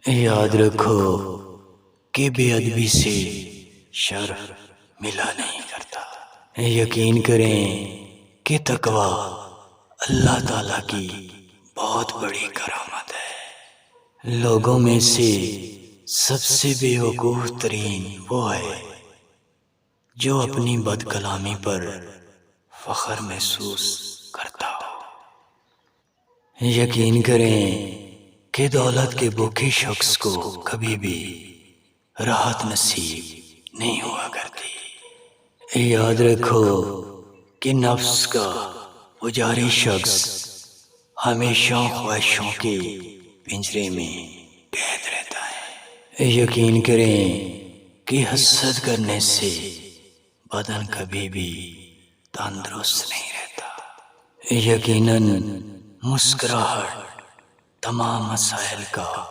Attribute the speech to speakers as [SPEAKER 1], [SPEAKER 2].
[SPEAKER 1] یاد رکھو کہ بے ادبی سے شرف ملا نہیں کرتا۔ یقین کریں کہ تقوی اللہ تعالیٰ کی بہت بڑی کرامت ہے۔ لوگوں میں سے سب سے بے وقوف ترین وہ ہے جو اپنی بد کلامی پر فخر محسوس کرتا ہو۔ یقین کریں کہ دولت کے بھوکے شخص کو کبھی بھی راحت نصیب نہیں ہوا کرتی۔ یاد رکھو کہ نفس کا پجاری شخص ہمیشہ خواہشوں کے پنجرے میں قید رہتا ہے۔ یقین کریں کہ حسد کرنے سے بدن کبھی بھی تندرست نہیں رہتا۔ یقیناً مسکراہٹ تمام مسائل کا